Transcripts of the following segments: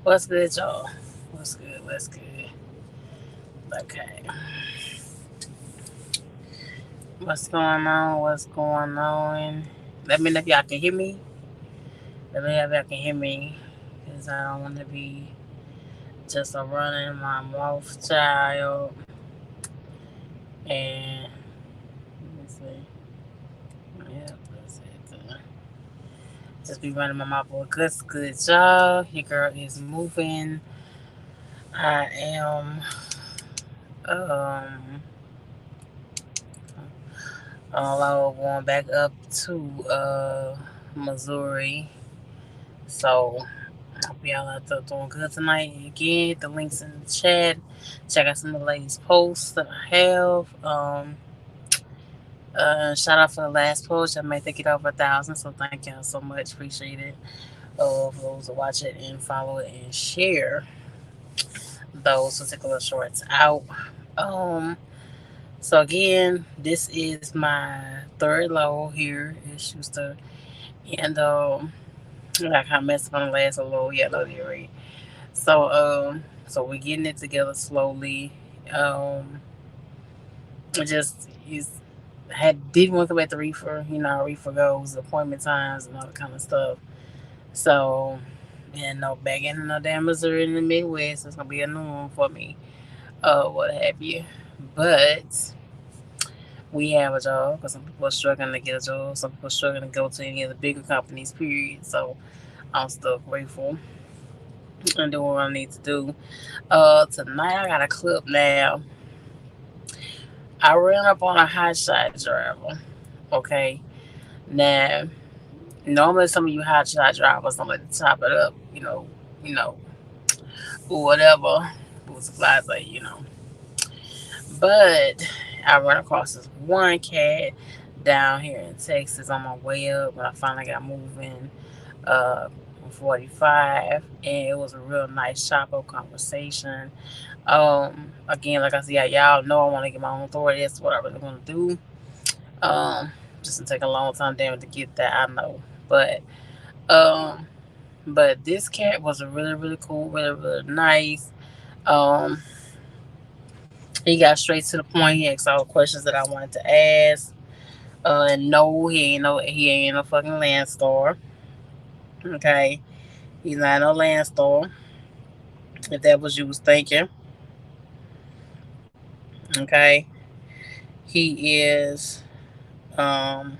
What's good, y'all? What's good? What's good? Okay. What's going on? What's going on? Let me know if y'all can hear me. Let me know if y'all can hear me. Because I don't want to be just a running my mouth child. And let me see. Yeah, that's it. Just be running my mouth. Well, good, y'all. Your girl is moving. I am um although going back up to Missouri. So I hope y'all out there doing good tonight. Again, the links in the chat. Check out some of the latest posts that I have. Shout out for the last post. I made it over 1,000, so thank y'all so much. Appreciate it. For those who watch it and follow it and share those particular shorts out. Um, so again, this is my third low here in Schuster, and I kind of messed up on the last low. Yeah, low there, right? So we're getting it together slowly. I just didn't want to go back to reefer. You know, how reefer goes, appointment times and all that kind of stuff. So, yeah, no, back in no damn Missouri in the Midwest, it's gonna be a new one for me. What have you? But we have a job because some people are struggling to get a job. Some people are struggling to go to any of the bigger companies. Period. So I'm still grateful and doing what I need to do. Tonight I got a clip now. I ran up on a hot shot driver. Okay. Now, normally some of you hot shot drivers don't like to chop it up, you know, or whatever. What supplies like, But I run across this one cat down here in Texas on my way up when I finally got moving. Uh, 45, and it was a real nice chop up conversation. Again, like I said, y'all know I want to get my own authority. That's what I really want to do. Um, just to take a long time, damn it, to get that. I know, um, but this cat was a really, really cool, really, really nice. Um, he got straight to the point. He asked all the questions that I wanted to ask. And no, he ain't no fucking land store. Okay, he's not no land store. If that was you was thinking, okay, he is um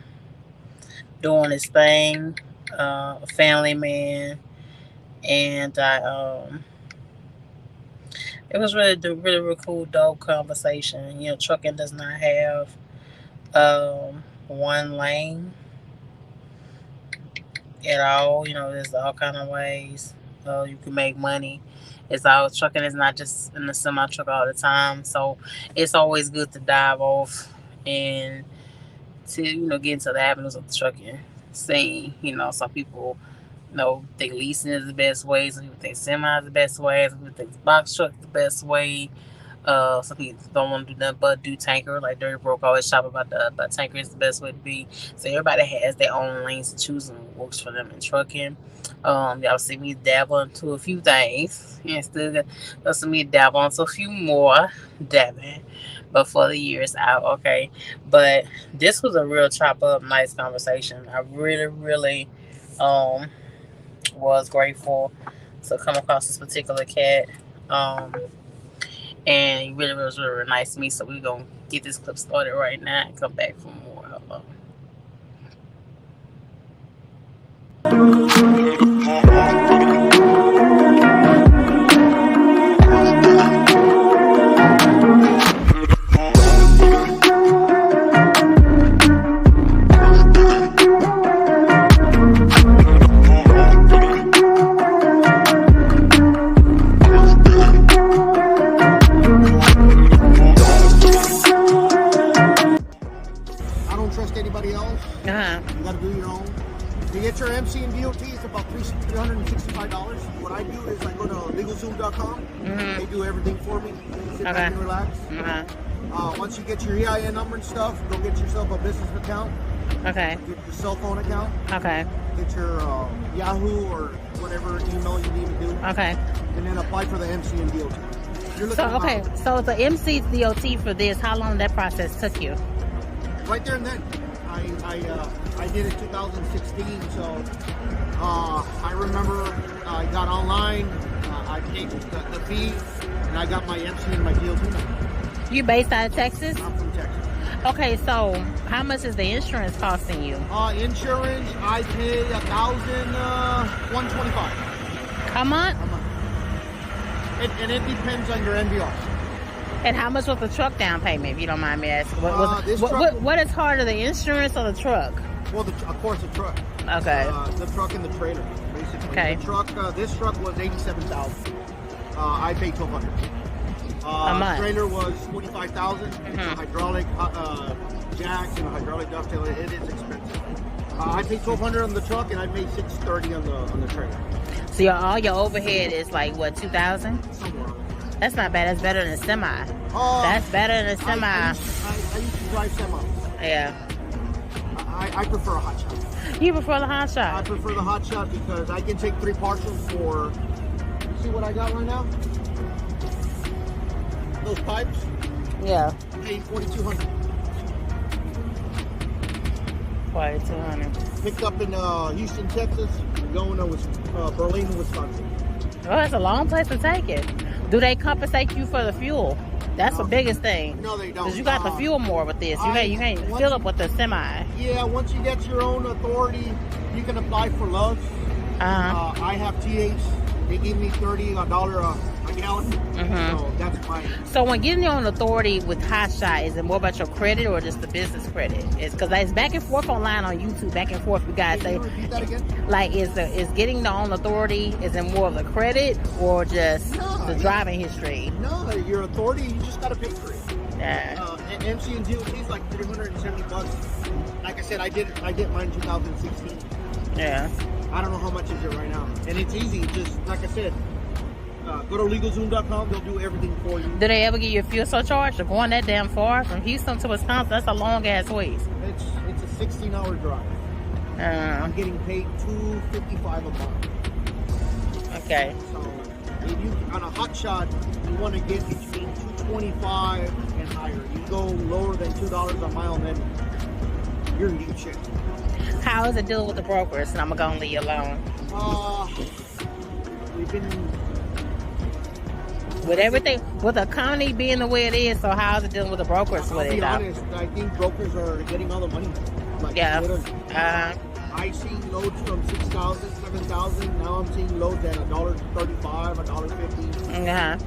doing his thing. A family man, and it was really, really, really cool, dope conversation. Trucking does not have one lane at all. There's all kind of ways you can make money. It's all trucking is not just in the semi truck all the time. So it's always good to dive off and to get into the avenues of the trucking scene. Some people think leasing is the best way. Some people think semi is the best way. Some people think box truck is the best way. Some people don't want to do nothing but do tanker. Like Dirty Broke always shop about tanker is the best way to be. So everybody has their own lanes to choose and what works for them in trucking. Y'all see me dabble into a few things, and still y'all see me dabble into a few more dabbing before the year is out. Okay, but this was a real chop up, nice conversation. I really, really um was grateful to come across this particular cat. Um, and he really was really, really nice to me. So we're gonna get this clip started right now and come back for more. Hold I don't trust anybody else. on. You got to do your own. To get your MC and DOT, it's about $365. What I do is I go to LegalZoom.com. They do everything for me. Sit back and relax. Once you get your EIN number and stuff, go get yourself a business account. Okay. Get your cell phone account. Okay. get your Yahoo or whatever email you need to do. Okay. And then apply for the MC and DOT. So okay, so the MC DOT for this, how long that process took you? Right there and then. I did it 2016, so I remember I got online, I paid the fee, and I got my MC and my DOT number. You based out of Texas? I'm from Texas. Okay, so how much is the insurance costing you? Insurance, I pay $1,125 a month. And it depends on your NVR. And how much was the truck down payment, if you don't mind me asking? What is harder, the insurance or the truck? Well, of course, the truck. Okay. The truck and the trailer, basically. Okay. The truck, this truck was $87,000. I paid $1,200. A month. Trailer was $45,000. It's a hydraulic jacks and a hydraulic dovetail. It is expensive. I paid $1,200 on the truck, and I paid $630 on the trailer. So all your overhead is like what, $2,000? Somewhere. That's not bad. That's better than a semi. That's better than a semi. I used to drive semis. Yeah. I prefer a hot shot. You prefer the hot shot? I prefer the hot shot because I can take 3 parcels for. You see what I got right now? Those pipes. Yeah. Paying $4,200. $4,200. Picked up in Houston, Texas, going to Berlin, Wisconsin. Oh, that's a long place to take it. Do they compensate you for the fuel? That's the biggest thing. No, they don't. Because you got to fuel more with this. You can't fill up with the semi. Yeah, once you get your own authority, you can apply for loves. I have TH. They give me $30 a gallon. So that's fine. So when getting your own authority with Hot Shot, is it more about your credit or just the business credit? It's because it's back and forth online on YouTube, back and forth. You guys say, repeat that again? Like, is getting the own authority, is it more of the credit or just the driving history? No, your authority, you just got to pay for it. Yeah. MC and DOT is like $370. Like I said, I did mine in 2016. Yeah. I don't know how much is it right now. And it's easy, just like I said, go to LegalZoom.com, they'll do everything for you. Do they ever give you a fuel surcharge for going that damn far from Houston to Wisconsin? That's a long ass ways. It's a 16-hour drive. I'm getting paid $255 a month. Okay. So if you on a hot shot, you want to get between $225 and higher. You go lower than $2 a mile, then you're in deep shit. How is it dealing with the brokers? And I'm gonna leave you alone. We've been with everything, with the economy being the way it is. So how is it dealing with the brokers? I'll be honest. I think brokers are getting all the money. Like, yeah. I see loads from 6,000, 7,000. Now I'm seeing loads at $1.35, $1.50. Yeah.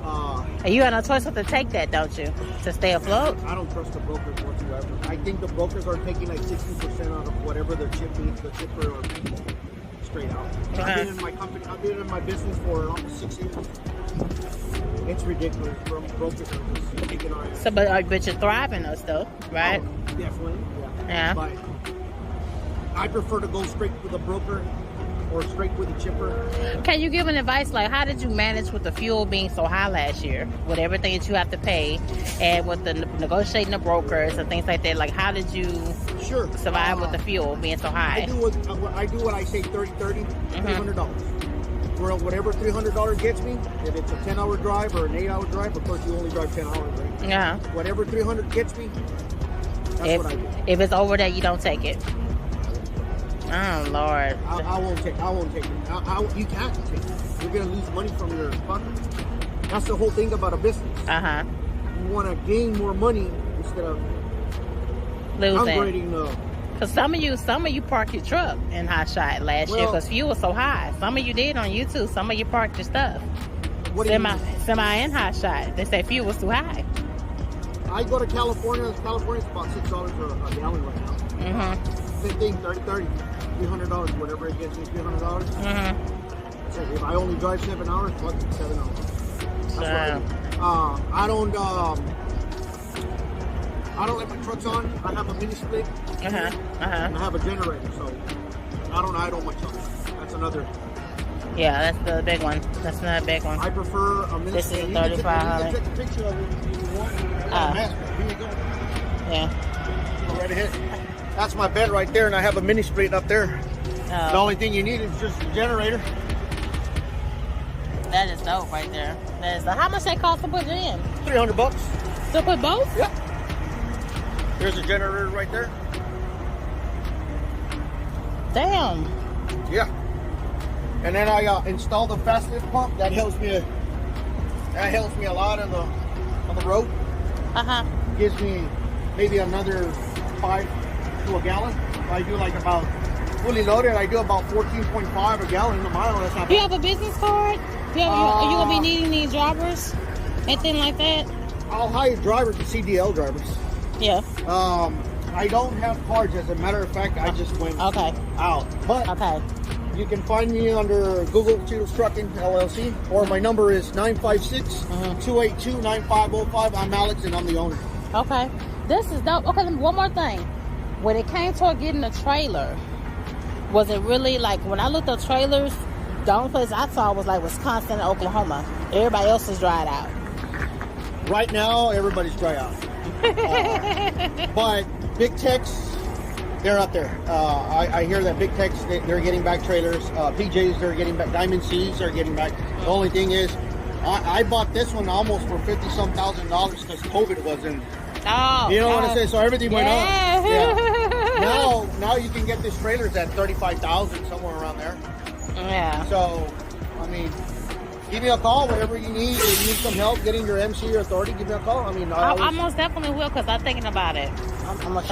And you got no choice but to take that, don't you, to stay afloat? I don't trust the brokers whatsoever. I think the brokers are taking like 60% out of whatever the chipper or straight out. I've been in my company. I've been in my business for almost 6 years. It's ridiculous. Brokers are just taking our ass. So, but you're thriving though, still, right? Oh, definitely. Yeah. But I prefer to go straight with a broker or straight with a chipper. Can you give an advice, like how did you manage with the fuel being so high last year, with everything that you have to pay, and with the negotiating the brokers and things like that? Like, how did you survive with the fuel being so high? I do what I say, 30-30, $300. For whatever $300 gets me, if it's a 10-hour drive or an 8-hour drive, of course you only drive 10 hours, right? Yeah. Whatever $300 gets me, that's what I do. If it's over that, you don't take it. Oh Lord. I won't take it. You can't take it. You're gonna lose money from your pocket. That's the whole thing about a business. You want to gain more money instead of losing. Because some of you parked your truck in Hot Shot last year because fuel was so high. Some of you did on YouTube. Some of you parked your stuff. Semi and Hot Shot. They said fuel was too high. I go to California. California's about $6 a gallon right now. Same thing, 30-30, $300, whatever it gets me, $300. So if I only drive 7 hours, fuck it, 7 hours. That's what I do. I don't let my trucks on. I have a mini split. And I have a generator, so I don't idle my trucks. That's another. Yeah, that's the big one. That's another big one. I prefer a mini split. This is 3500. You can take a picture of it if you want. Here you go. Yeah. Go right ahead. That's my bed right there, and I have a mini split up there. The only thing you need is just a generator. That is dope right there. That is. How much they cost to put it in? $300. To put both? Yep. There's a generator right there. Damn. Yeah. And then I installed a fast lift pump. That helps me. That helps me a lot on the road. Gives me maybe another 5 to a gallon. I do like about fully loaded. I do about 14.5 a gallon a mile. That's not bad. Do you have a business card? Are you gonna be needing these drivers? Anything like that? I'll hire drivers, the CDL drivers. Yeah. I don't have cards. As a matter of fact, I just went out. But you can find me under Google Cheetos Trucking LLC, or my number is 956-282-9505. I'm Alex, and I'm the owner. Okay. This is dope. Okay, one more thing. When it came to getting a trailer, was it really like, when I looked at trailers, the only place I saw was like Wisconsin and Oklahoma. Everybody else is dried out. Right now, everybody's dry out. But big techs, they're up there. I hear that big techs, they're getting back trailers. PJs, they're getting back. Diamond C's are getting back. The only thing is, I bought this one almost for $50-some thousand because COVID was in. Oh, you know what I'm saying? So everything went up. Yeah. Now you can get these trailers at $35,000, somewhere around there. Yeah. So, I mean, give me a call whenever you need. If you need some help getting your MC or authority, give me a call. I mean, I most definitely will, because I'm thinking about it. I'm gonna.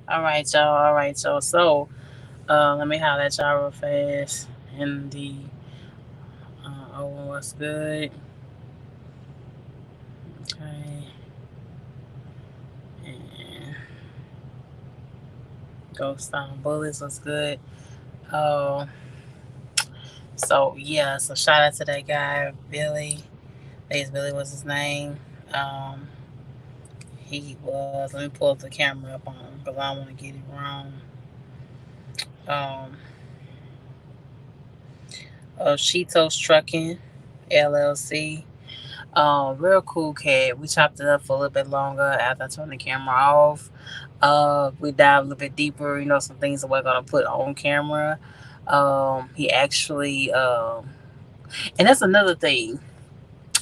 All right, y'all. So, let me holler at y'all real fast. In the what's good? Okay. And Ghost Town Bullets was good. So yeah, so shout out to that guy, Billy. Billy was his name. He was. Let me pull up the camera up on him because I don't want to get it wrong. Cheetos Trucking LLC. Real cool cat. We chopped it up for a little bit longer after I turned the camera off. We dived a little bit deeper, some things that we're gonna put on camera. He actually, and that's another thing,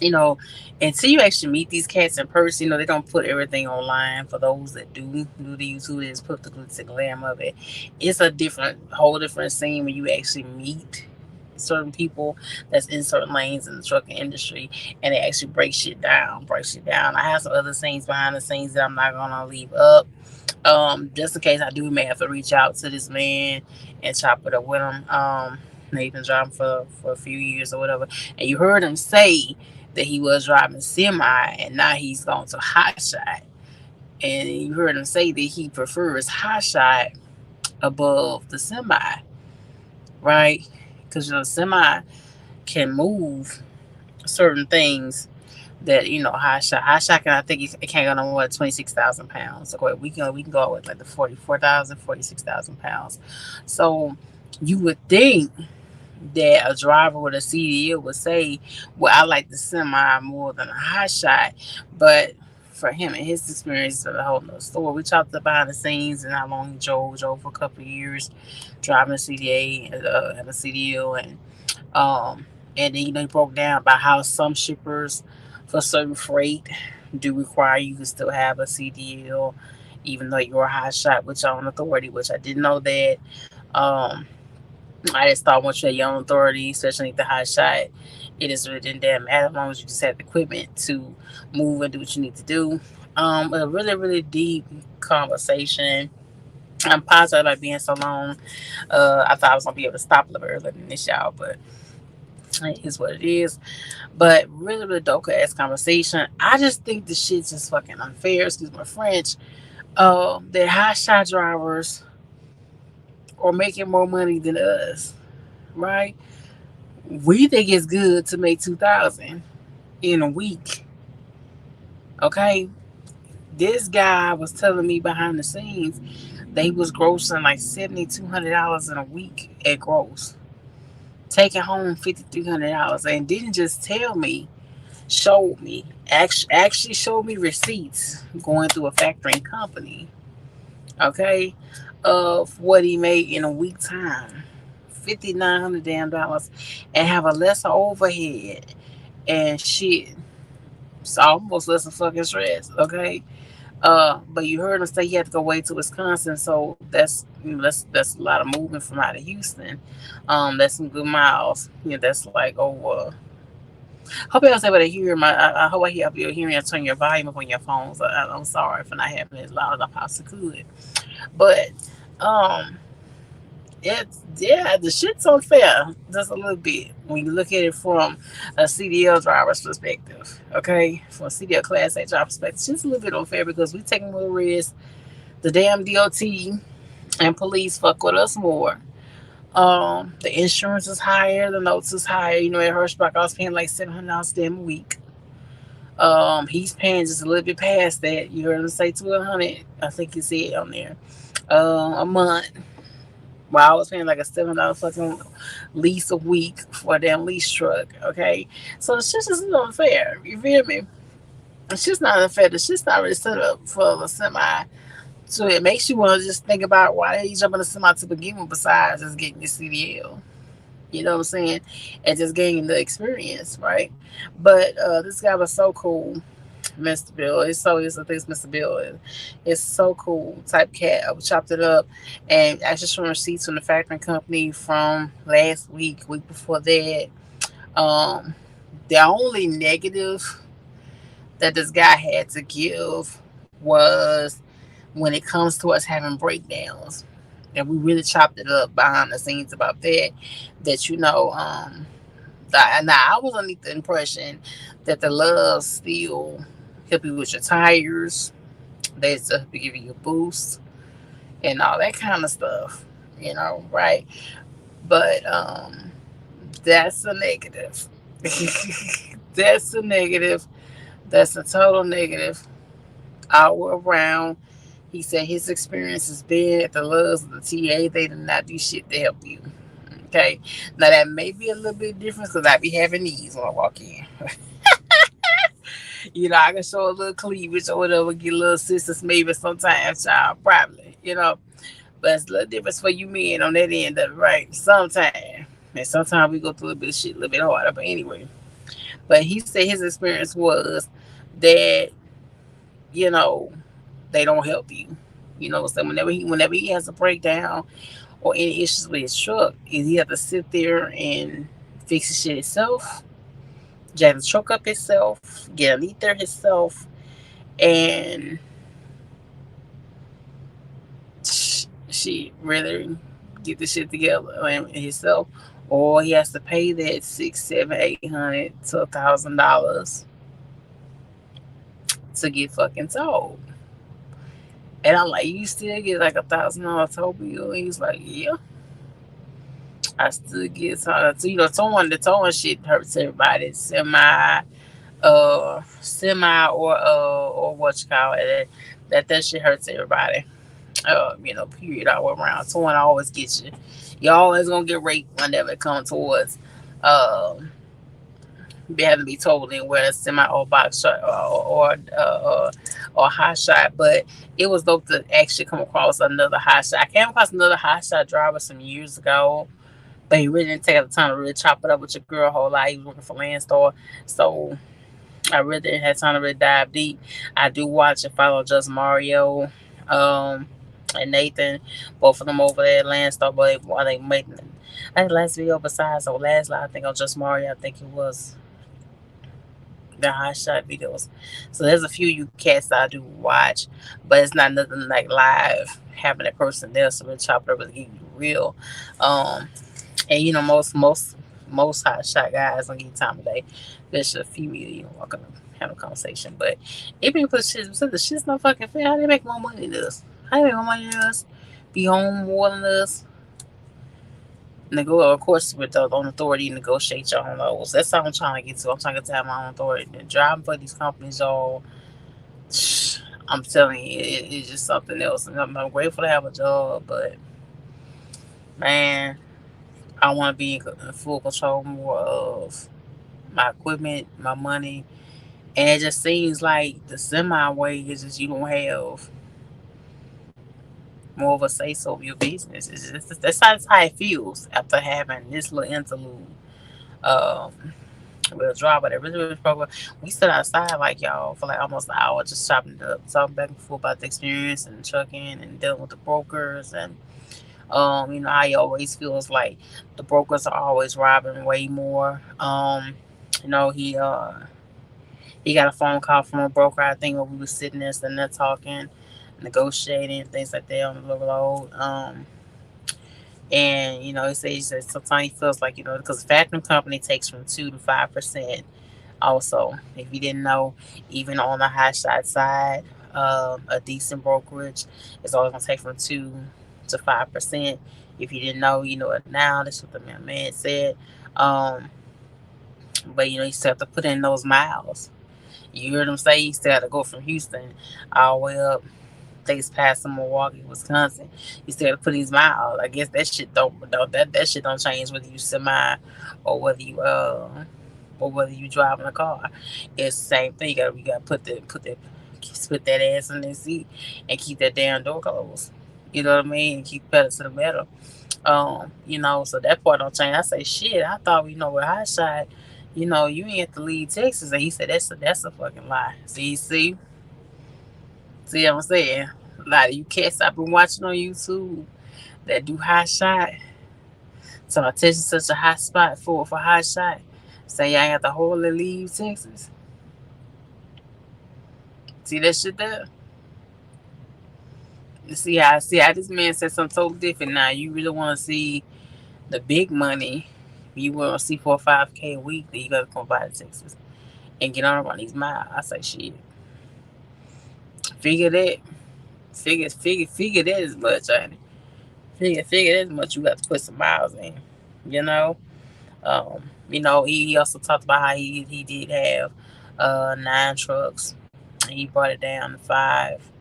until you actually meet these cats in person, they don't put everything online. For those that do the YouTube, they just put the glitz and glam of it. It's a whole different scene when you actually meet certain people that's in certain lanes in the trucking industry, and they actually break shit down. I have some other scenes behind the scenes that I'm not gonna leave up, just in case I may have to reach out to this man and chop it up with him. He's been driving for a few years or whatever, and you heard him say that he was driving semi, and now he's gone to hot shot, and you heard him say that he prefers hot shot above the semi, right? Because semi can move certain things that high shot can, I think it can't go no more than 26,000 pounds. So we can go with like the 44,000, 46,000 pounds. So you would think that a driver with a CDL would say, well, I like the semi more than a high shot, but for him and his experience, it's a whole nother story. We talked about behind the scenes and how long he drove for a couple of years, driving a CDA and a CDL, and then he broke down about how some shippers for certain freight do require you to still have a CDL, even though you're a high shot with your own authority, which I didn't know that. I just thought once you're a young authority, especially the high shot, it is really didn't damn matter as long as you just have the equipment to move and do what you need to do. A really, really deep conversation. I'm positive about being so long. I thought I was gonna be able to stop a little earlier than this, y'all, but it is what it is. But really, really dope ass conversation. I just think the shit's just fucking unfair. Excuse my French. That high shot drivers are making more money than us, right? We think it's good to make 2,000 in a week. Okay, this guy was telling me behind the scenes that he was grossing like $7,200 in a week at gross, taking home $5,300, and didn't just tell me, showed me. actually showed me receipts going through a factoring company, okay, of what he made in a week time. $5,900 damn dollars, and have a lesser overhead and shit. It's almost less than fucking stress, okay? But you heard him say he had to go way to Wisconsin, so that's a lot of movement from out of Houston. That's some good miles. That's like over. Hope y'all was able to hear my. I hope I have your hearing and turn your volume up on your phones. I'm sorry for not having it as loud as I possibly could, but um, it's yeah, the shit's unfair just a little bit when you look at it from a CDL driver's perspective. Okay, from a CDL Class A driver perspective, it's just a little bit unfair because we taking more risk. The damn DOT and police fuck with us more. The insurance is higher, the notes is higher. At Hirschbach, I was paying like $700 damn a week. He's paying just a little bit past that. You heard him say 200. I think you see it on there. A month. Well, I was paying like a $7 fucking lease a week for a damn lease truck. Okay, so it's just unfair. You feel me? It's just not unfair. The shit's not really set up for the semi. So it makes you want to just think about why you jump in the semi to begin with, besides just getting your CDL. You know what I'm saying? And just gaining the experience, right? But this guy was so cool, Mr. Bill. I think it's Mr. Bill. It's so cool. Type cat. I chopped it up and actually showing receipts from the factoring company from last week before that. Um, the only negative that this guy had to give was when it comes to us having breakdowns. And we really chopped it up behind the scenes about that. That now I was under the impression that the love still help you with your tires. They still help you give you a boost and all that kind of stuff. Right? But that's a negative. That's a negative. That's a total negative all around. He said his experience has been at the loves of the TA. They did not do shit to help you. Okay. Now that may be a little bit different because I be having these when I walk in. I can show a little cleavage or whatever, get a little sisters maybe sometimes, child, probably. But it's a little difference for you men on that end of it, right? Sometimes. And sometimes we go through a little bit of shit a little bit harder. But anyway. But he said his experience was that, you know, they don't help you. So whenever he has a breakdown or any issues with his truck, he have to sit there and fix his shit himself, jack the truck up himself, get underneath there himself, and she really get the shit together himself, or he has to pay that six, seven, 800 to $1,000 to get fucking towed. And I'm like, you still get like $1,000 tow bill? And he's like, yeah, I still get towed. So, the towing shit hurts everybody. Semi or what you call it. That shit hurts everybody. Period all around. Towing always gets you. You always gonna get raped whenever it comes towards be having to be told anywhere, semi or box shot or high shot. But it was dope to actually come across another high shot. I came across another high shot driver some years ago, but he really didn't take the time to really chop it up with your girl a whole lot. He was working for Landstar, so I really didn't have time to really dive deep. I do watch and follow Just Mario, and Nathan, both of them over there at Landstar. But while they making, I think last video besides last live, I think on Just Mario, I think it was the high shot videos. So there's a few you cats that I do watch, but it's not nothing like live having a person there so we chop it up and give you real. And most hot shot guys don't get time today. There's a female, not gonna have a conversation. But if people put shit, so the shit's not fucking fair. How they make more money than us? How they make more money than us? Be home more than us? Of course, with the own authority, negotiate your own levels. That's all I'm trying to get to. I'm trying to have my own authority. And driving for these companies, all I'm telling you, it's just something else. And I'm grateful to have a job, but man, I want to be in full control more of my equipment, my money, And it just seems like the semi way is just you don't have more of a say so of your business. That's how it feels after having this little interlude. Um, we'll drive, but it really was probably we stood outside like y'all for like almost an hour just chopping it up, talking back and forth about the experience and trucking and dealing with the brokers and you know how he always feels like the brokers are always robbing way more. You know he got a phone call from a broker. I think when we were sitting there, sitting there talking, negotiating things like that on the road. And you know he said sometimes he feels like because the factoring company takes from 2 to 5%. Also, if you didn't know, even on the high shot side, a decent brokerage is always gonna take from 2 to 5%. If you didn't know, you know it now. That's what the man said. Um, but you still have to put in those miles. You heard him say you still have to go from Houston all the way up. Things past Milwaukee, Wisconsin. You still got to put these miles. I guess that shit don't change whether you semi or whether you driving a car. It's the same thing. You gotta put that ass in the seat and keep that damn door closed. You know what I mean? And keep pedal to the metal. So that part don't change. I say shit. I thought with high shot, you ain't have to leave Texas. And he said that's a fucking lie. See what I'm saying? A lot of you cats I've been watching on YouTube that do high shot. So my Texas such a hot spot for high shot. Say y'all ain't got to wholly leave Texas. See that shit there? See how this man said something totally different. Now you really want to see the big money. You want to see 4 or 5K a week. Then you gotta come by to Texas and get on these miles. I say shit. Figure that. Figure that as much, honey. Figure that as much. You got to put some miles in. You know. He also talked about how he did have 9 trucks. And he brought it down to 5.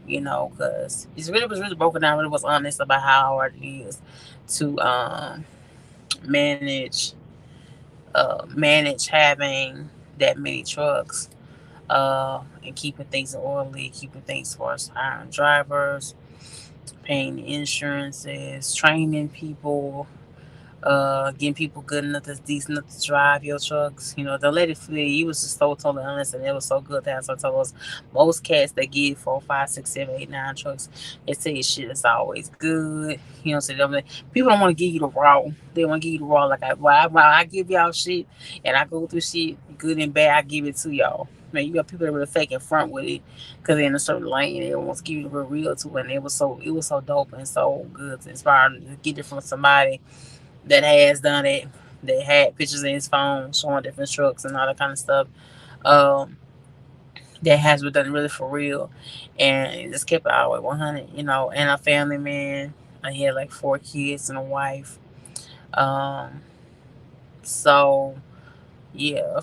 Because he really was really broken down, really was honest about how hard it is to manage manage having that many trucks, and keeping things orderly, keeping things for us hiring drivers, paying the insurances, training people, getting people good enough that's decent enough to drive your trucks. Don't let it flee. He was just so totally honest, and it was so good to have some told us most cats that get 4, 5, 6, 7, 8, 9 trucks, they tell you shit is always good. So people don't want to give you the raw. They want to give you the raw. Like I give y'all shit, and I go through shit, good and bad. I give it to y'all. Man, you got people that really fake in front with it because they're in a certain lane. They want to give you the real to it, and it was so dope and so good to inspire to get it from somebody that has done it, that had pictures in his phone showing different trucks and all that kind of stuff. Um, that has been done really for real, and just kept it all the way 100. And a family man. He had like 4 kids and a wife. Um, so yeah,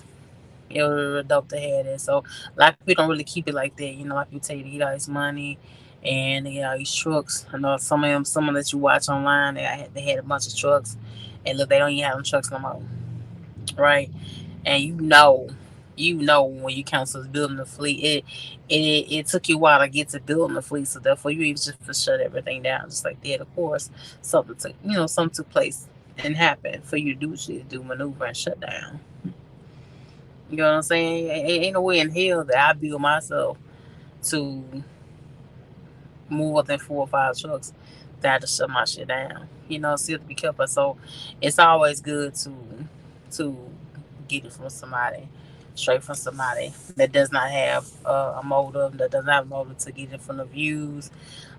it was really dope to have that. So a lot of people don't really keep it like that. A lot of people tell you to get all this money and they get all these trucks. I know some of them that you watch online, they had a bunch of trucks, and look, they don't even have them trucks no more, right? And when you counsel building the fleet, it took you a while to get to building the fleet, so therefore you even just to shut everything down, just like that. Of course, something took place and happened for you to do what you do, maneuver and shut down. You know what I'm saying? Ain't no way in hell that I build myself to move up in 4 or 5 trucks that I had to shut my shit down. Still to be careful. So it's always good to get it from somebody, straight from somebody that does not have a motive, that doesn't have a motive to get it from the views,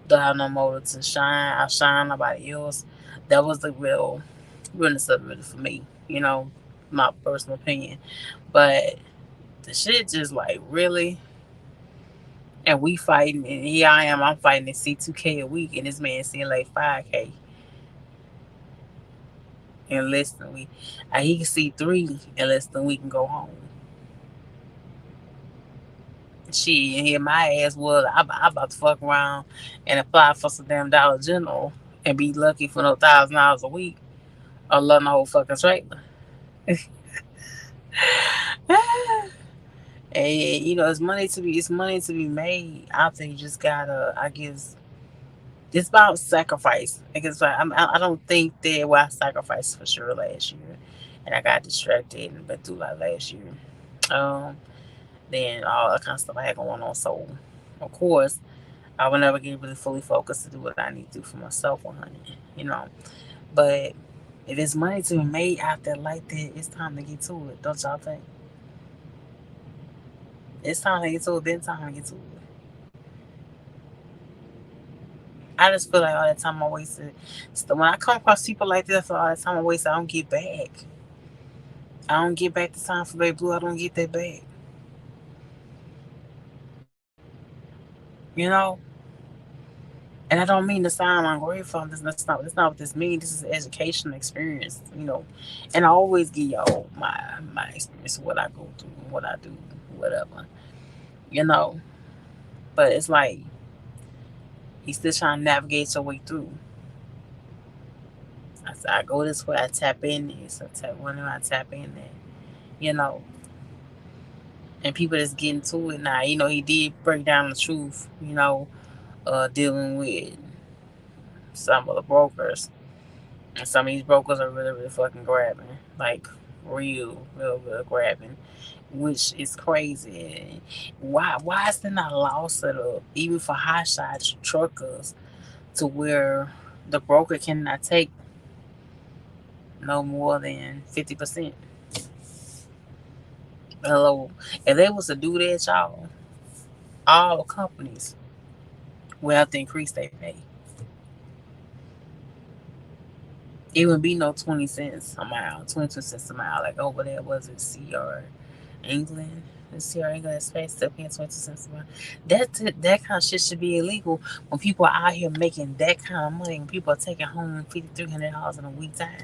don't have no motive to outshine nobody else. That was the realness of it for me. My personal opinion. But the shit just like really, and we fighting, and here I am, I'm fighting to see 2K a week, and this man seeing like 5K in less than a week. He can see 3 in less than a week and go home. Shit, and here my ass was, I about to fuck around and apply for some damn Dollar General and be lucky for no $1,000 a week or learn the whole fucking trailer. And it's money to be made. I think you just gotta. I guess it's about sacrifice. I guess I don't think that I sacrificed for sure last year, and I got distracted and been through like last year. Um, then all that kind of stuff I had going on. So, of course, I will never get really fully focused to do what I need to do for myself 100. You know, but if it's money to be made out there like that, it's time to get to it. Don't y'all think? It's time to get to it. Been time to get to it. I just feel like all that time I wasted. So when I come across people like this, I feel all that time I wasted, I don't get back. I don't get back the time for Baby Blue. I don't get that back. You know? And I don't mean to sound ungrateful. That's not what this means. This is an educational experience. And I always give y'all my experience, what I go through, what I do, whatever. You know. But it's like he's still trying to navigate your way through. I go this way, I tap in this, I tap whenever I tap in there. You know. And people that's getting to it now. He did break down the truth, dealing with some of the brokers. And some of these brokers are really, really fucking grabbing. Like, real grabbing. Which is crazy. Why is there not a law set up, even for high side truckers, to where the broker cannot take no more than 50%? Hello. If they was to do that, y'all, all the companies will have to increase their pay. It would be no 20 cents a mile, 22 cents a mile. Like over there, was it CR England? The CR England space still paying 22 cents a mile. That kind of shit should be illegal when people are out here making that kind of money, when people are taking home $5,300 in a week time.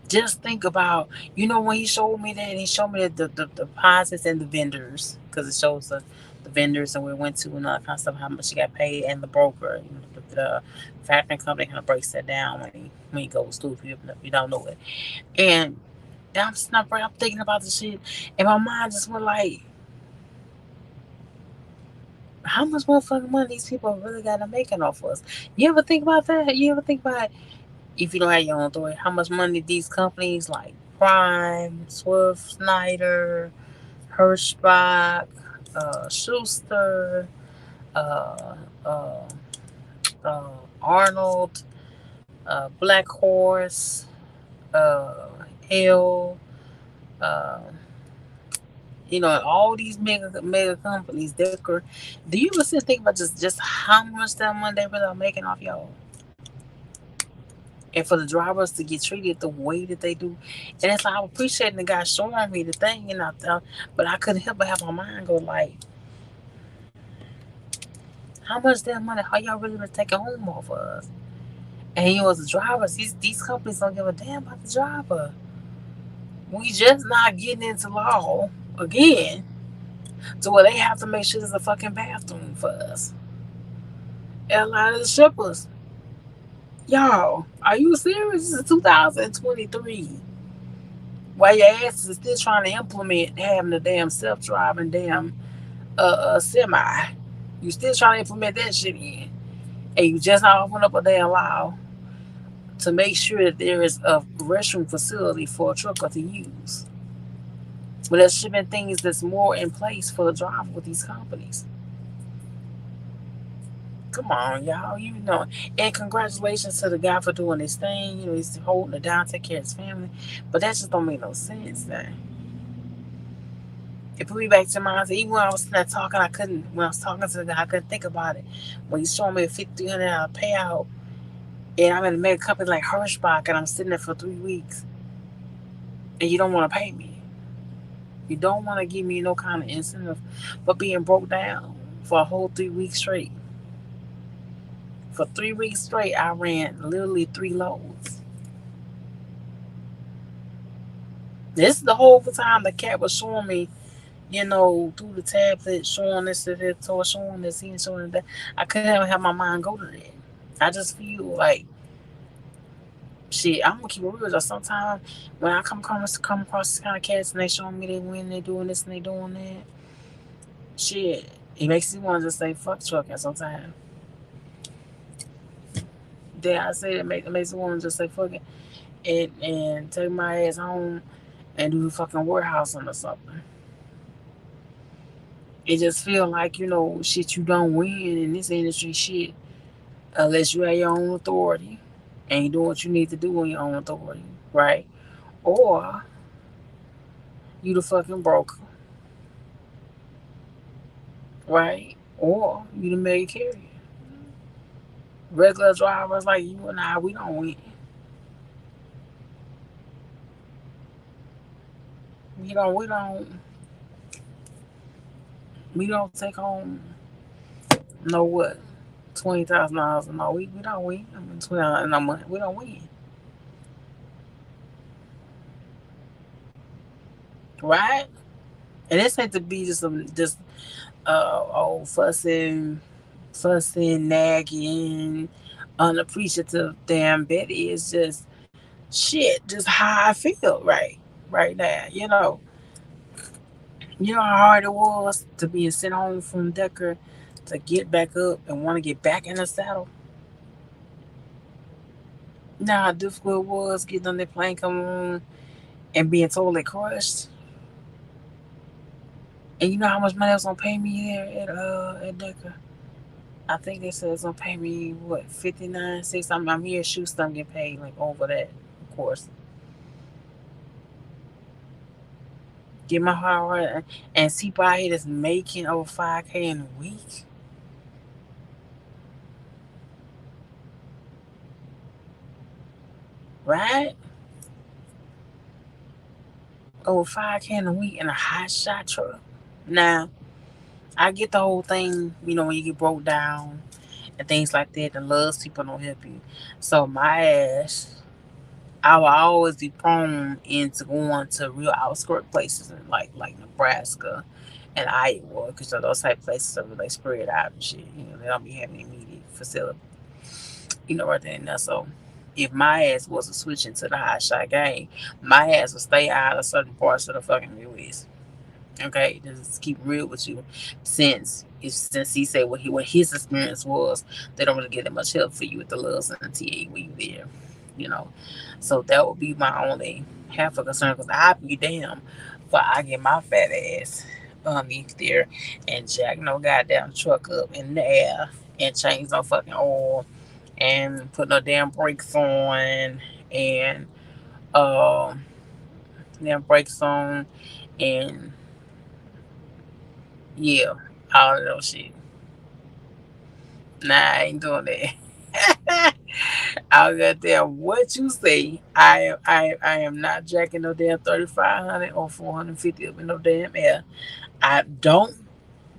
Just think about, when he showed me that, he showed me the deposits and the vendors, because it shows the vendors and we went to and all that kind of stuff, how much he got paid, and the broker. The factoring company kind of breaks that down when he goes through, if you don't know it. And I'm sitting up, I'm thinking about the shit, and my mind just went like, how much motherfucking money these people really got to making off us? You ever think about that? You ever think about, if you don't have your own authority, how much money these companies like Prime, Swift, Snyder, Hirschbach, Schuster, uh, uh, Arnold, Black Horse, uh, Hell, uh, all these mega companies. Do you ever sit and think about just how much that money they really are making off y'all? And for the drivers to get treated the way that they do, and it's like I'm appreciating the guy showing me the thing, but I couldn't help but have my mind go like, how much that money? How y'all really been taking home off of us? And as the drivers, these companies don't give a damn about the driver. We just not getting into law again to where they have to make sure there's a fucking bathroom for us. And a lot of the shippers, y'all, are you serious? This is 2023. While your ass is still trying to implement having the damn self-driving damn semi. You still trying to implement that shit in. And you just not open up a damn law to make sure that there is a restroom facility for a trucker to use. But there should have been things that's more in place for the driver with these companies. Come on, y'all. And congratulations to the guy for doing his thing. He's holding it down, take care of his family. But that just don't make no sense, man. It put me back to my, even when I was there talking, when I was talking to the guy, I couldn't think about it. When he's showing me a $5,300 payout, and I'm in a mega company like Hirschbach, and I'm sitting there for 3 weeks, and you don't want to pay me. You don't want to give me no kind of incentive for being broke down for a whole 3 weeks straight. For 3 weeks straight, I ran literally 3 loads. This is the whole time the cat was showing me, through the tablet, showing this, showing this, and showing that. I couldn't have my mind go to that. I just feel like Shit, I'm gonna keep it real. Though sometimes when I come across this kind of cats and they showing me they win, they doing this and they doing that, shit, it makes me want to just say fuck trucking. Sometimes, dare I say that it makes me want to just say fuck it and take my ass home and do the fucking warehouse or something. It just feel like shit you don't win in this industry, shit, unless you have your own authority and you do what you need to do on your own authority, right? Or you the fucking broker, right? Or you the mail carrier. Regular drivers like you and I, we don't win. We don't take home no what $20,000 a week. We don't win. I mean $20 in a month. We don't win, right? And this ain't to be just old fussing, nagging, unappreciative damn Betty. It's just shit, just how I feel right now. You know how hard it was to be sent home from Decker to get back up and want to get back in the saddle. You know how difficult it was getting on that plane coming on and being totally crushed. And you know how much money was gonna pay me there at Decker? I think they said it's gonna pay me what 59, 6. I'm here shoot stuff get paid like over that, of course. Get my heart right and see somebody that's making over 5K in a week. Right? Over 5K in a week in a hot shot truck. Now, I get the whole thing, when you get broke down and things like that, the loves people don't help you. So my ass, I will always be prone into going to real outskirt places like Nebraska and Iowa, because those type of places are really spread out and shit. They don't be having immediate facility, right there and there. So if my ass wasn't switching to the hot shot game, my ass would stay out of certain parts of the fucking Midwest. Okay, just keep real with you. Since he said what his experience was, they don't really get that much help for you with the loves and the TA when you there, you know. So that would be my only half a concern because I'd be damn for I get my fat ass there and jack no goddamn truck up in the air and change no fucking oil and put no damn brakes on and um damn brakes on and yeah, all of those shit. Nah, I ain't doing that. I got there. What you say? I am not jacking no damn 3,500 or 450 up in no damn air. I don't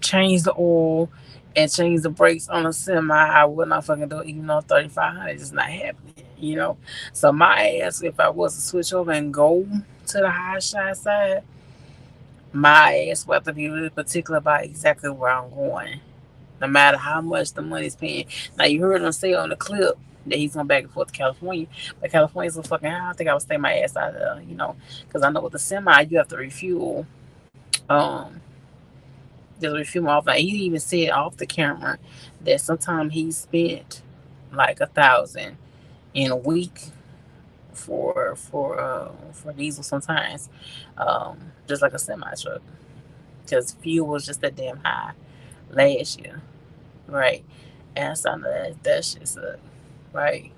change the oil and change the brakes on a semi. I will not fucking do it. Even though 3,500 is not happening. So my ass, if I was to switch over and go to the high shot side, my ass will have to be really particular about exactly where I'm going, no matter how much the money's paying. Now you heard him say on the clip that he's going back and forth to California, but California's so fucking high. I think I would stay my ass out of there, because I know with the semi you have to refuel. Um, just refuel off. Like he even said off the camera that sometimes he spent like 1,000 in a week for diesel sometimes, um, just like a semi truck, because fuel was just that damn high last year, right? And some of that shit sucked, right?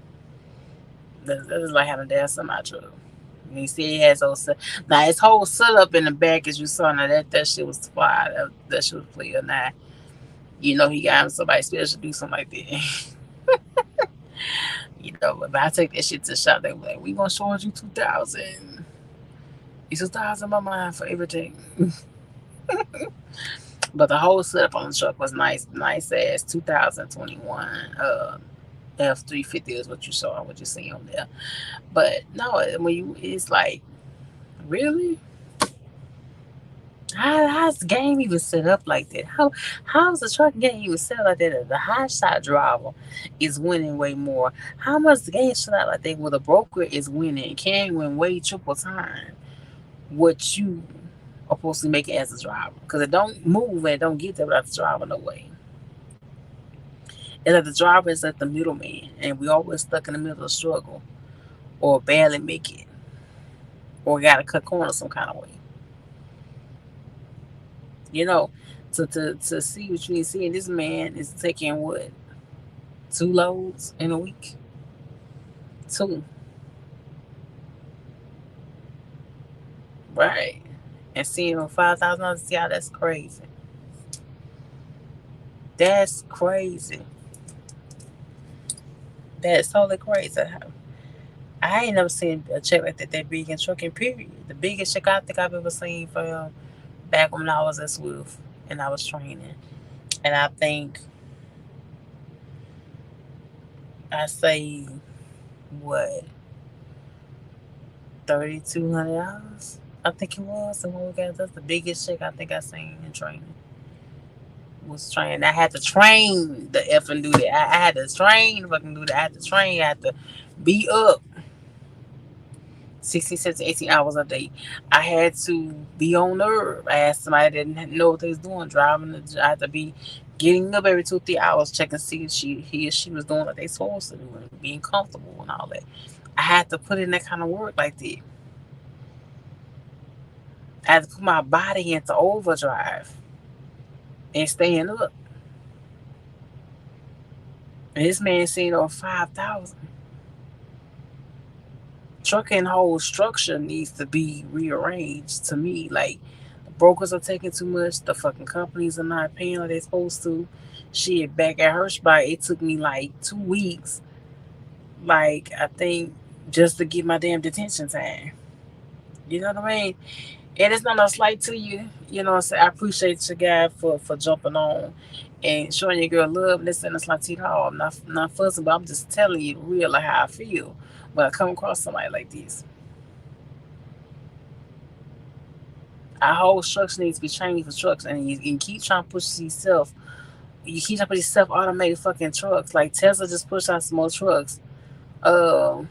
That is like having a damn semi truck. And you see, he has those. Now his whole setup in the back, as you saw, now that shit was fire. That shit was clear. Now he got him somebody special to do something like that. But if I take that shit to the shop, they be like, "We gonna charge you 2,000. It's 2,000 in my mind for everything." But the whole setup on the truck was nice ass 2021 F350 is what you saw, what you see on there. But no, it's like, really? How's the game even set up like that? How's the trucking game even set up like that? The high shot driver is winning way more. How much the game set up like that? Where the broker is winning, can win way triple time what you are supposed to make it as a driver, because it don't move and it don't get there without the driver no way. It's like the driver is like the middleman, and we always stuck in the middle of the struggle, or barely make it, or gotta cut corners some kind of way. You know, to see what you need to see. And this man is taking what, 2 loads in a week? Two, right? And seeing on $5,000, yeah, that's crazy. That's crazy. That's totally crazy. I ain't never seen a check like that big in trucking. Period. The biggest check I think I've ever seen for back when I was at Swift and I was training, and I think I say what, $3,200. I think it was. And when we got that's the biggest check I think I seen in training. Was training. I had to train the F and do that. I had to train if I can do that. I had to train. I had to be up 16, 17, 18 hours a day. I had to be on nerve. I had somebody that didn't know what they was doing, driving. I had to be getting up every 2, 3 hours, checking to see if he or she was doing what they supposed to do and being comfortable and all that. I had to put in that kind of work like that. I had to put my body into overdrive and staying up. And this man seen over 5,000. Trucking whole structure needs to be rearranged to me. Like, the brokers are taking too much. The fucking companies are not paying like they're supposed to. Shit, back at Hirschbach, it took me like 2 weeks. Like, I think just to get my damn detention time. You know what I mean? And it's not a slight to you. You know what I'm saying? I appreciate your guy for jumping on and showing your girl love. Listen, it's like T-Law. I'm not fussing, but I'm just telling you real like how I feel when I come across somebody like this. Our whole structure needs to be changed for trucks, and you keep trying to push yourself. You keep trying to push yourself automated fucking trucks. Like Tesla just pushed out some more trucks. Uh,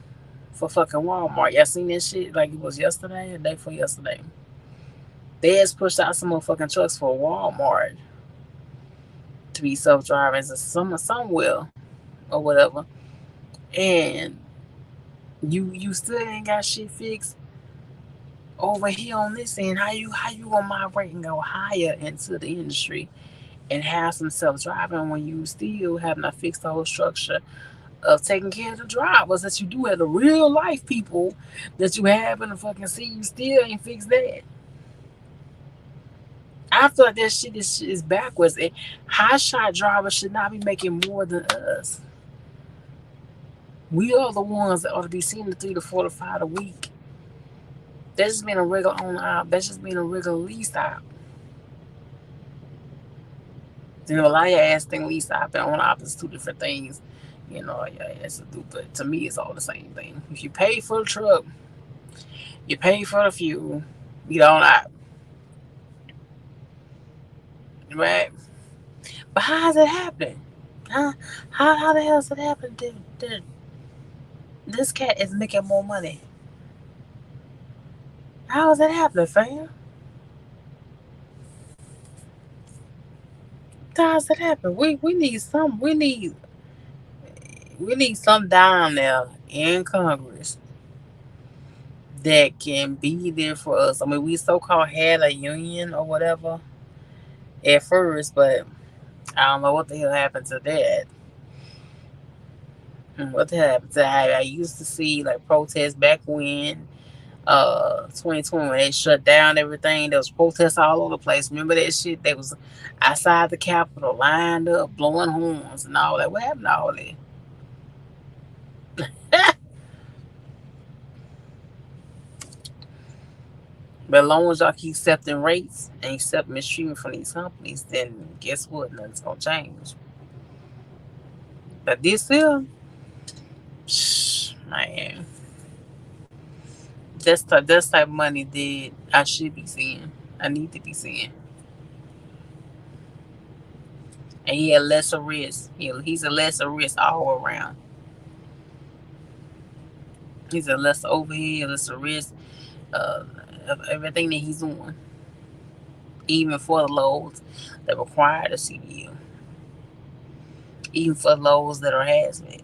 for fucking Walmart. Y'all seen that shit? Like it was yesterday, or the day before yesterday. They just pushed out some more fucking trucks for Walmart to be self driving somewhere or whatever. And you still ain't got shit fixed over here on this end. How you gonna migrate and go higher into the industry and have some self driving when you still have not fixed the whole structure of taking care of the drivers that you do have, the real life people that you have in the fucking city? You still ain't fixed that. I feel like that shit is backwards. And high shot drivers should not be making more than us. We are the ones that ought to be seeing the 3 to 4 to 5 a week. That's just being a regular on op. That's just being a regular lease op. You know, a lot of your ass think lease op and on op is two different things. You know, yeah, it's a do, but to me, it's all the same thing. If you pay for the truck, you pay for the fuel, you don't op, right? But how is it happening? Huh? How the hell is it happening? This cat is making more money. How is that happening, fam? How does that happen? We need some. We need some down there in Congress that can be there for us. I mean, we so called had a union or whatever at first, but I don't know what the hell happened to that. What the hell happened to that? I used to see like protests back when 2020 when they shut down everything. There was protests all over the place. Remember that shit? They was outside the Capitol, lined up, blowing horns and all that. What happened to all that? But as long as y'all keep accepting rates and accept mistreatment from these companies, then guess what? Nothing's gonna change. But this here, man, that's type of money that I should be seeing. I need to be seeing. And he a lesser risk. He's a lesser risk all around. He's a lesser overhead, a lesser risk uh, of everything that he's doing, even for the loads that require the CDU, even for loads that are hazmat.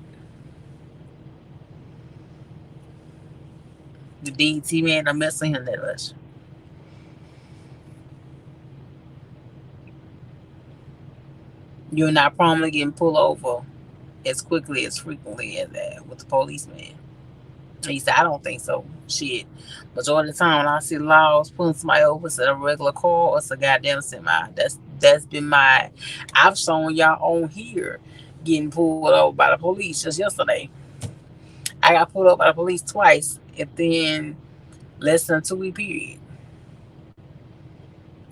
The DT man, I'm messing him that much. You're not probably getting pulled over as quickly as frequently as that with the policeman. He said, I don't think so. Shit. Majority of the time when I see laws pulling somebody over, it's a regular car or it's a goddamn semi. That's been my I've shown y'all on here getting pulled over by the police just yesterday. I got pulled over by the police twice within less than a 2 week period.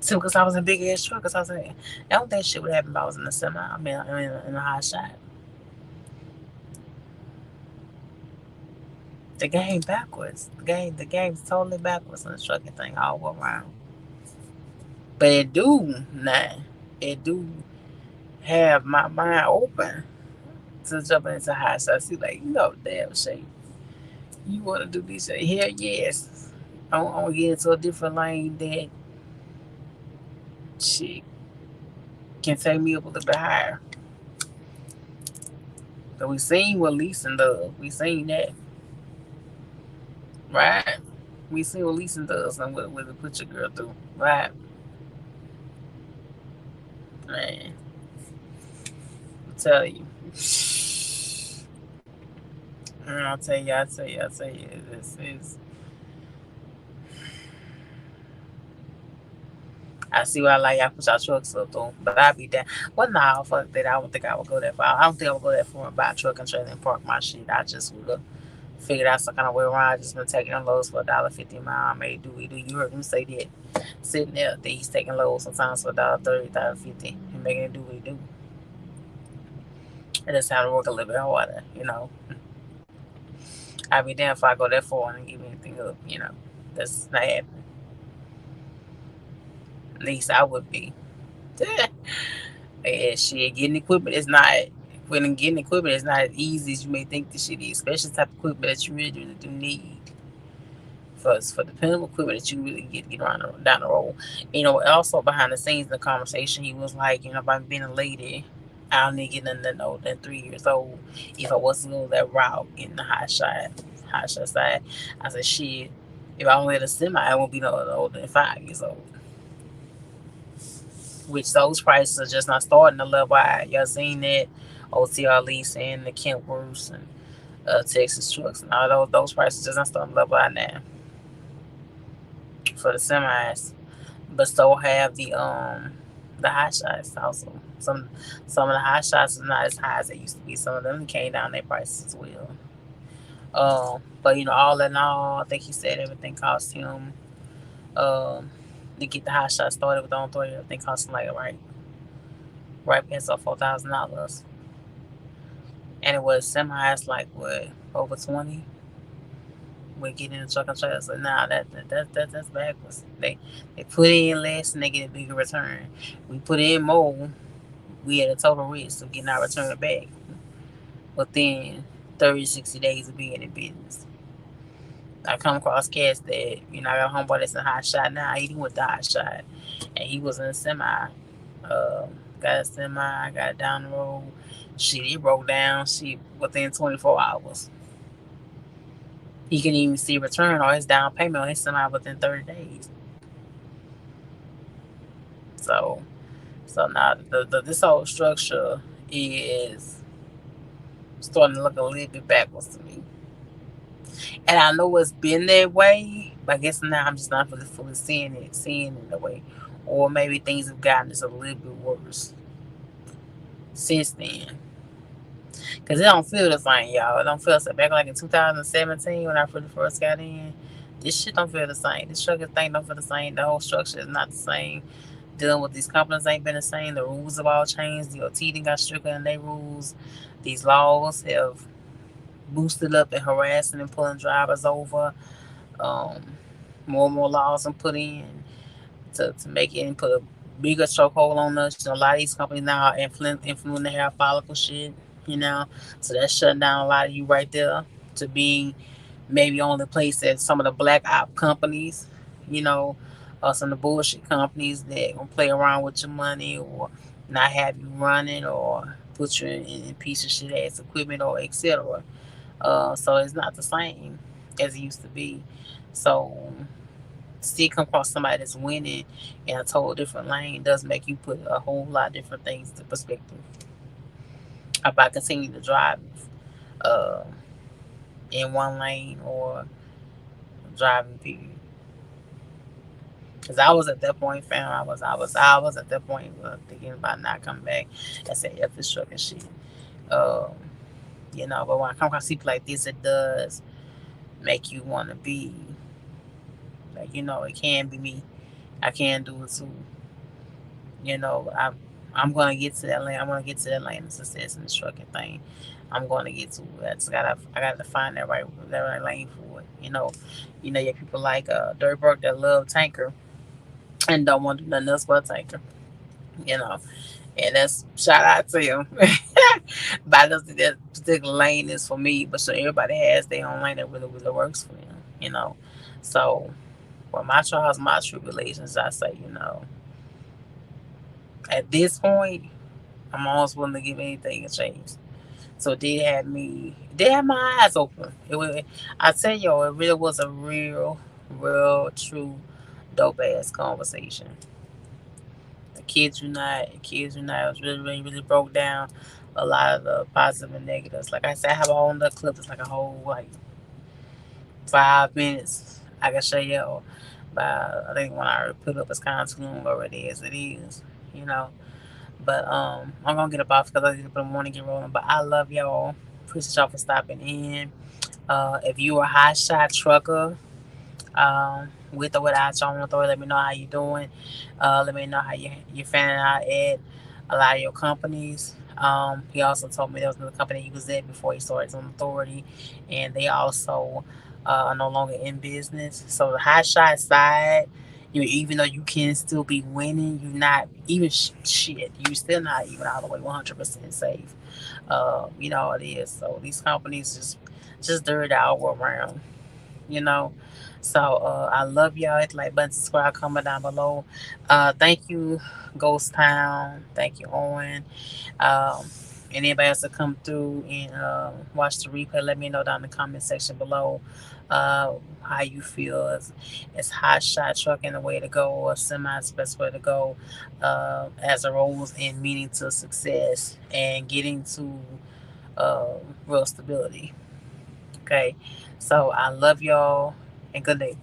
So because I was in big ass truck, because I was like, I don't think shit would happen if I was in a semi. I mean in a high shot. The game backwards. The game's totally backwards on the trucking thing all around. But it do now. It do have my mind open to jumping into high shots. See, like, damn shape. You want to do this shit? Hell yes. I want to get into a different lane that shit can take me up a little bit higher. So we seen what leasing does. We seen that, right? We seen what leasing does and what it put your girl through, right? Man, I tell you. I tell you, this is. I see why I like y'all put y'all trucks up though, but I be down. Well, nah, fuck that. I don't think I would go that far. I don't think I would go that far and buy a truck and trailer and park my shit. I just would have figured out some kind of way around. I just been taking them loads for $1.50 a mile. I may do it. You heard him say that. Sitting there, that he's taking loads sometimes for $1.30, $1.50, and making it do what he do. I just have to work a little bit harder. I'd be damn if I go that far and give anything up. That's not happening. At least I would be. Yeah, shit, getting equipment is not as easy as you may think this shit is, especially the type of equipment that you really do need. For dependable equipment that you really get around down the road. Also behind the scenes in the conversation, he was like, by being a lady, I don't need to get nothing older than 3 years old. If I was to go that route, getting the high shot side, I said, shit. If I only had a semi, I won't be no older than 5 years old. Which those prices are just not starting to level out. Y'all seen that? OTR leasing, the Kentworths, and Texas trucks, and all those prices just not starting to level out now for the semis. But still have the high shots also. Some of the high shots are not as high as they used to be. Some of them came down their prices as well. But all in all, I think he said everything cost him to get the high shot started with the on three. I think cost him like right past up $4,000. And it was semis like what, over 20 with getting in the truck and trailer. So nah, that's backwards. They put in less and they get a bigger return. We put in more, we had a total risk of getting our return back within 30, 60 days of being in business. I come across cats that, I got a homeboy that's in high shot now. He went to high shot. And he was in a semi. Got a semi, got it down the road. Shit, it broke down. Shit, within 24 hours. He can even see return on his down payment on his semi within 30 days. So now this whole structure is starting to look a little bit backwards to me. And I know it's been that way, but I guess now I'm just not fully seeing it that way. Or maybe things have gotten just a little bit worse since then. Because it don't feel the same, y'all. It don't feel the same. Back like in 2017 when I first got in, this shit don't feel the same. This structure thing don't feel the same. The whole structure is not the same. Dealing with these companies ain't been the same. The rules have all changed. The OT got stricter in their rules. These laws have boosted up and harassing and pulling drivers over. Um, more and more laws are put in. to make it and put a bigger chokehold on us. You know, a lot of these companies now are influencing the hair follicle shit. You know, so that's shutting down a lot of you right there to being maybe only place at some of the black op companies. You know, or some of the bullshit companies that gonna play around with your money or not have you running or put you in piece of shit ass equipment or etc. So it's not the same as it used to be. So still come across somebody that's winning in a total different lane does make you put a whole lot of different things to perspective about continuing to drive uh, in one lane or driving period. Cause I was at that point, fam. I was at that point thinking about not coming back and saying, "F this truck and shit." Um, but when I come across people like this, it does make you want to be like, it can be me. I can do it too. You know, I'm gonna get to that lane. I'm gonna get to that lane of success in this trucking thing. I'm gonna get to it. I gotta find that right lane for it. You have people like Dirty Broke that love tanker and don't want to do nothing else but tanker. You know, and that's shout out to him. But I don't think that particular lane is for me. But so everybody has their own lane that really works for them. You know, so for my trials, my tribulations, I say, at this point, I'm almost willing to give anything a chance. So it did have my eyes open. I tell you, it really was a real, true, dope ass conversation. The kids unite was really broke down a lot of the positive and negatives. Like I said, I have a whole other clip that's like a whole like 5 minutes. I can show you, but I think when I put up, it's kind of too long already as it is, you know. But I'm gonna get up off because I need to put a morning get rolling. But I love y'all. Appreciate y'all for stopping in. If you a hot shot trucker, with or without your own authority, let me know how you doing. Let me know how you're fanning out at a lot of your companies. He also told me there was another company he was at before he started his own authority, and they also are no longer in business. So the hot shot side, even though you can still be winning, you're not even shit. You still not even all the way 100% safe. It is. So these companies just dirt all around. You know. So I love y'all. Hit the like button, subscribe, comment down below. Thank you, Ghost Town. Thank you, Owen. Um, and anybody else to come through and watch the replay, let me know down in the comment section below how you feel. Is hot shot trucking the way to go, or semi is the best way to go as a role in meaning to success and getting to uh, real stability. Okay, so I love y'all and good day.